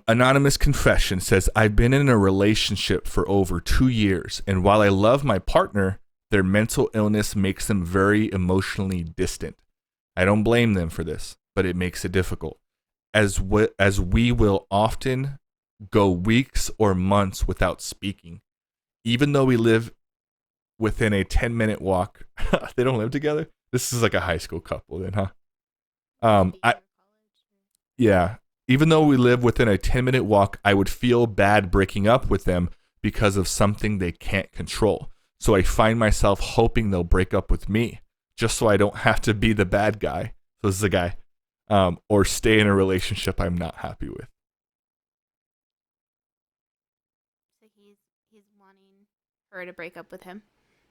Anonymous confession says, I've been in a relationship for over 2 years, and while I love my partner, their mental illness makes them very emotionally distant. I don't blame them for this, but it makes it difficult, as we will often go weeks or months without speaking. Even though we live within a 10-minute walk. They don't live together? This is like a high school couple then, huh? Yeah. Even though we live within a 10-minute walk, I would feel bad breaking up with them because of something they can't control. So I find myself hoping they'll break up with me, just so I don't have to be the bad guy. So this is a guy. Or stay in a relationship I'm not happy with. So he's wanting her to break up with him.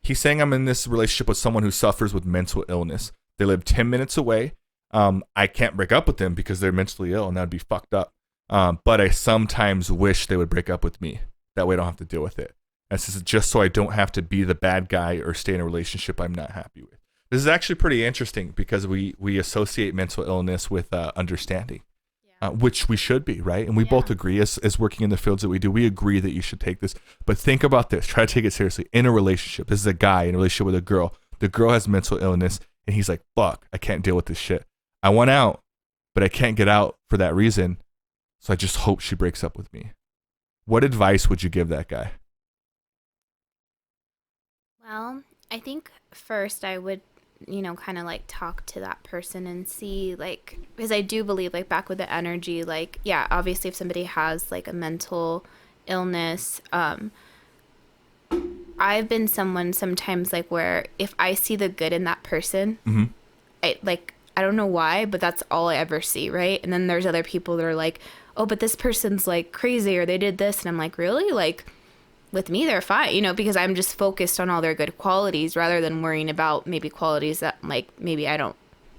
He's saying I'm in this relationship with someone who suffers with mental illness. They live 10 minutes away. I can't break up with them because they're mentally ill, and that'd be fucked up. But I sometimes wish they would break up with me. That way I don't have to deal with it. This is just so I don't have to be the bad guy or stay in a relationship I'm not happy with. This is actually pretty interesting because we associate mental illness with understanding, which we should be, right? And we both agree as working in the fields that we do, we agree that you should take this. But think about this. Try to take it seriously. In a relationship, this is a guy in a relationship with a girl. The girl has mental illness, and he's like, fuck, I can't deal with this shit. I want out, but I can't get out for that reason. So I just hope she breaks up with me. What advice would you give that guy? Well, I think first I would, kind of like talk to that person and see, like, because I do believe, like, back with the energy, like, yeah, obviously if somebody has like a mental illness, I've been someone sometimes like where if I see the good in that person, I don't know why, but that's all I ever see, right? And then there's other people that are like, oh, but this person's like crazy or they did this. And I'm like, really? Like, with me, they're fine, because I'm just focused on all their good qualities rather than worrying about maybe qualities that like maybe I don't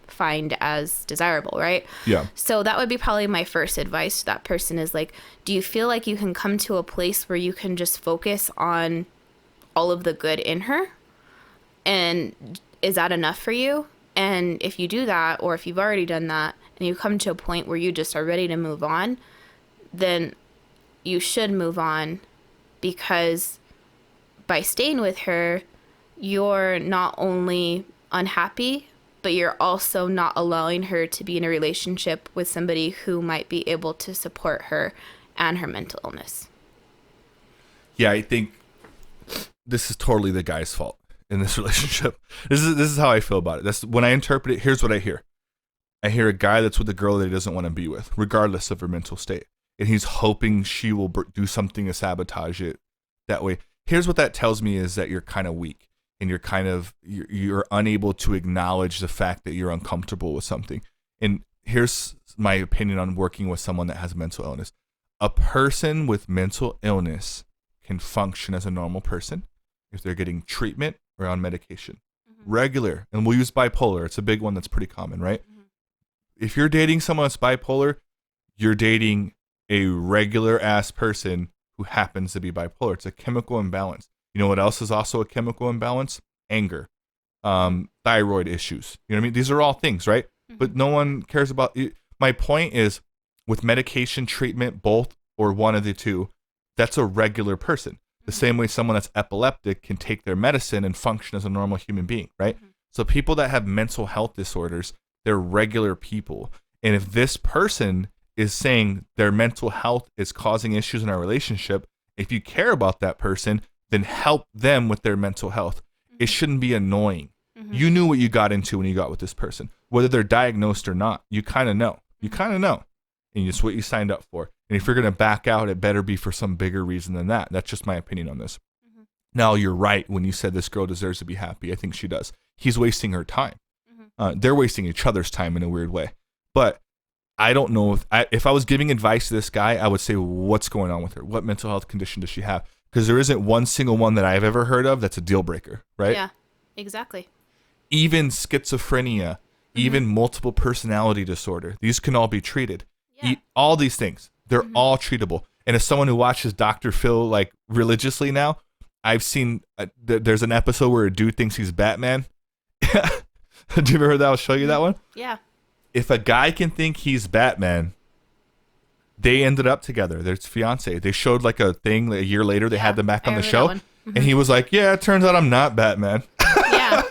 find as desirable, right? Yeah. So that would be probably my first advice to that person is like, do you feel like you can come to a place where you can just focus on all of the good in her? And is that enough for you? And if you do that, or if you've already done that, and you come to a point where you just are ready to move on, then you should move on, because by staying with her, you're not only unhappy, but you're also not allowing her to be in a relationship with somebody who might be able to support her and her mental illness. Yeah, I think this is totally the guy's fault in this relationship. This is how I feel about it. That's when I interpret it. Here's what I hear. I hear a guy that's with a girl that he doesn't want to be with, regardless of her mental state. And he's hoping she will do something to sabotage it that way. Here's what that tells me is that you're kind of weak and you're unable to acknowledge the fact that you're uncomfortable with something. And here's my opinion on working with someone that has mental illness. A person with mental illness can function as a normal person if they're getting treatment or on medication. Regular, and we'll use bipolar. It's a big one that's pretty common, right? If you're dating someone that's bipolar, you're dating a regular ass person who happens to be bipolar. It's a chemical imbalance. You know what else is also a chemical imbalance? Anger, thyroid issues. You know what I mean? These are all things, right? But no one cares about it. My point is, with medication treatment, both or one of the two, that's a regular person. The same way someone that's epileptic can take their medicine and function as a normal human being, right? So people that have mental health disorders, they're regular people. And if this person is saying their mental health is causing issues in our relationship, if you care about that person, then help them with their mental health. It shouldn't be annoying. You knew what you got into when you got with this person. Whether they're diagnosed or not, you kind of know. You kind of know. And it's what you signed up for. And if you're going to back out, it better be for some bigger reason than that. That's just my opinion on this. Now, you're right when you said this girl deserves to be happy. I think she does. He's wasting her time. They're wasting each other's time in a weird way. But I don't know if I was giving advice to this guy, I would say, what's going on with her? What mental health condition does she have? Because there isn't one single one that I've ever heard of that's a deal breaker, right? Yeah, exactly. Even schizophrenia, even multiple personality disorder, these can all be treated. Yeah. All these things, they're all treatable. And as someone who watches Dr. Phil like religiously now, I've seen there's an episode where a dude thinks he's Batman. Do you ever heard that? I'll show you that one. Yeah. If a guy can think he's Batman, They ended up together. Their fiance. They showed like a thing a year later. They had them back on the show, and he was like, "Yeah, it turns out I'm not Batman."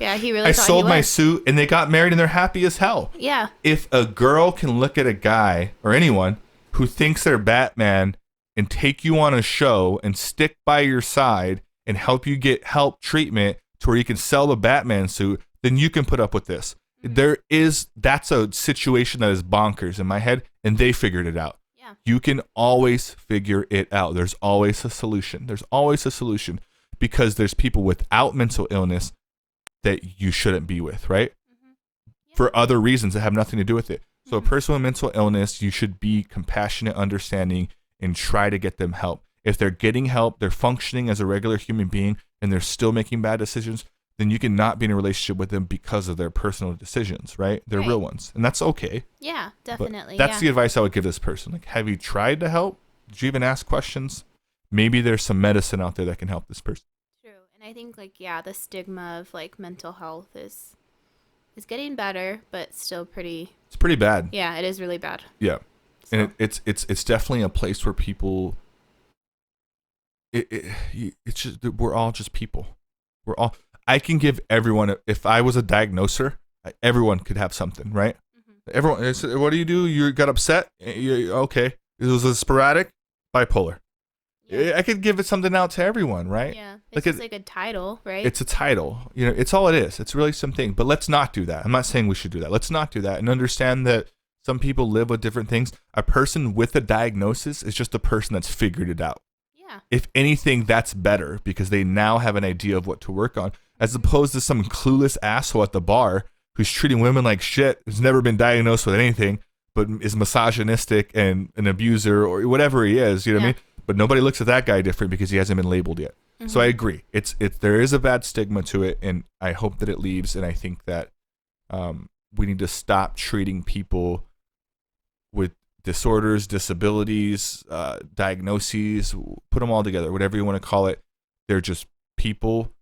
Yeah, he really. I sold my suit, and they got married, and they're happy as hell. Yeah. If a girl can look at a guy or anyone who thinks they're Batman and take you on a show and stick by your side and help you get treatment to where you can sell the Batman suit, then you can put up with this. That's a situation that is bonkers in my head, and they figured it out. Yeah. You can always figure it out. There's always a solution. There's always a solution, because there's people without mental illness that you shouldn't be with, right? For other reasons that have nothing to do with it. So a person with mental illness, you should be compassionate, understanding, and try to get them help. If they're getting help, they're functioning as a regular human being, and they're still making bad decisions, then you can not be in a relationship with them because of their personal decisions, right? They're real ones. And that's okay. Yeah, definitely. But that's the advice I would give this person. Like, have you tried to help? Did you even ask questions? Maybe there's some medicine out there that can help this person. True. And I think the stigma of like mental health is getting better, but still it's pretty bad. Yeah, it is really bad. Yeah. So. And it's definitely a place where people it's just, we're all just people. I can give everyone, if I was a diagnoser, everyone could have something, right? Everyone, what do? You got upset? Okay. It was a sporadic bipolar. Yeah. I could give it something out to everyone, right? Yeah. It's like a title, right? It's a title. It's all it is. It's really something. But let's not do that. I'm not saying we should do that. Let's not do that, and understand that some people live with different things. A person with a diagnosis is just a person that's figured it out. Yeah. If anything, that's better, because they now have an idea of what to work on, as opposed to some clueless asshole at the bar who's treating women like shit, who's never been diagnosed with anything, but is misogynistic and an abuser or whatever he is. You know what I mean? But nobody looks at that guy different because he hasn't been labeled yet. So I agree. There is a bad stigma to it, and I hope that it leaves. And I think that we need to stop treating people with disorders, disabilities, diagnoses, put them all together, whatever you want to call it. They're just people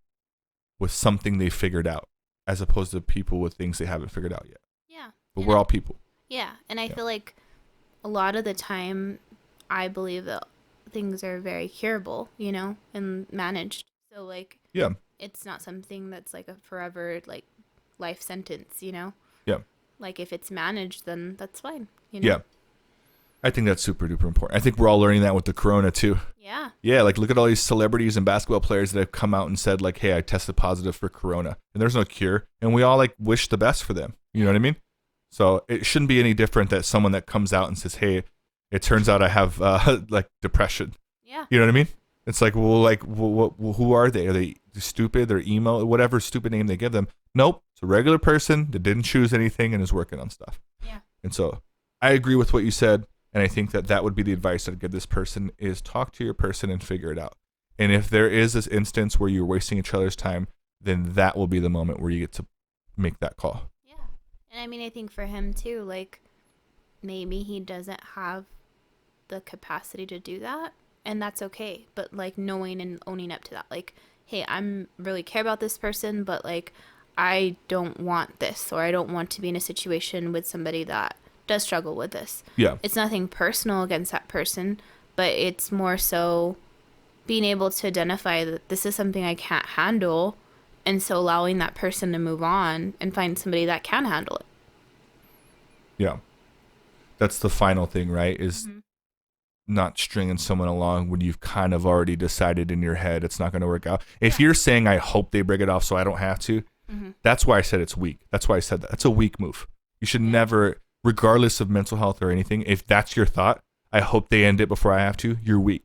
with something they figured out, as opposed to people with things they haven't figured out yet. Yeah. But we're all people. Yeah. And I feel like a lot of the time, I believe that things are very curable, and managed. So it's not something that's like a forever life sentence, Yeah. Like if it's managed, then that's fine. Yeah. I think that's super duper important. I think we're all learning that with the corona too. Yeah. Yeah, look at all these celebrities and basketball players that have come out and said hey, I tested positive for corona, and there's no cure, and we all wish the best for them. You know what I mean? So it shouldn't be any different that someone that comes out and says, hey, it turns out I have depression. Yeah. You know what I mean? It's who are they? Are they stupid or emo? Whatever stupid name they give them. Nope. It's a regular person that didn't choose anything and is working on stuff. Yeah. And so I agree with what you said. And I think that would be the advice I'd give this person, is talk to your person and figure it out. And if there is this instance where you're wasting each other's time, then that will be the moment where you get to make that call. Yeah. And I mean, I think for him too, maybe he doesn't have the capacity to do that, and that's okay. But knowing and owning up to that, hey, I'm really care about this person, but I don't want this, or I don't want to be in a situation with somebody that does struggle with this. Yeah. It's nothing personal against that person, but it's more so being able to identify that this is something I can't handle, and so allowing that person to move on and find somebody that can handle it. Yeah. That's the final thing, right? Is not stringing someone along when you've kind of already decided in your head it's not going to work out. If you're saying, I hope they break it off so I don't have to, that's why I said it's weak. That's why I said that. That's a weak move. You should never, regardless of mental health or anything, if that's your thought, I hope they end it before I have to, you're weak.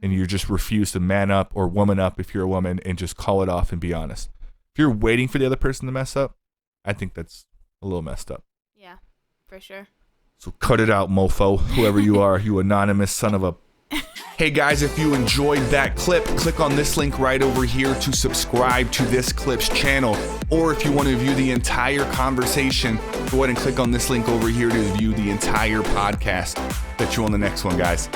And you just refuse to man up or woman up if you're a woman and just call it off and be honest. If you're waiting for the other person to mess up, I think that's a little messed up. Yeah, for sure. So cut it out, mofo, whoever you are, you anonymous son of a... Hey guys, if you enjoyed that clip, click on this link right over here to subscribe to this clip's channel. Or if you want to view the entire conversation, go ahead and click on this link over here to view the entire podcast. Bet you on the next one, guys.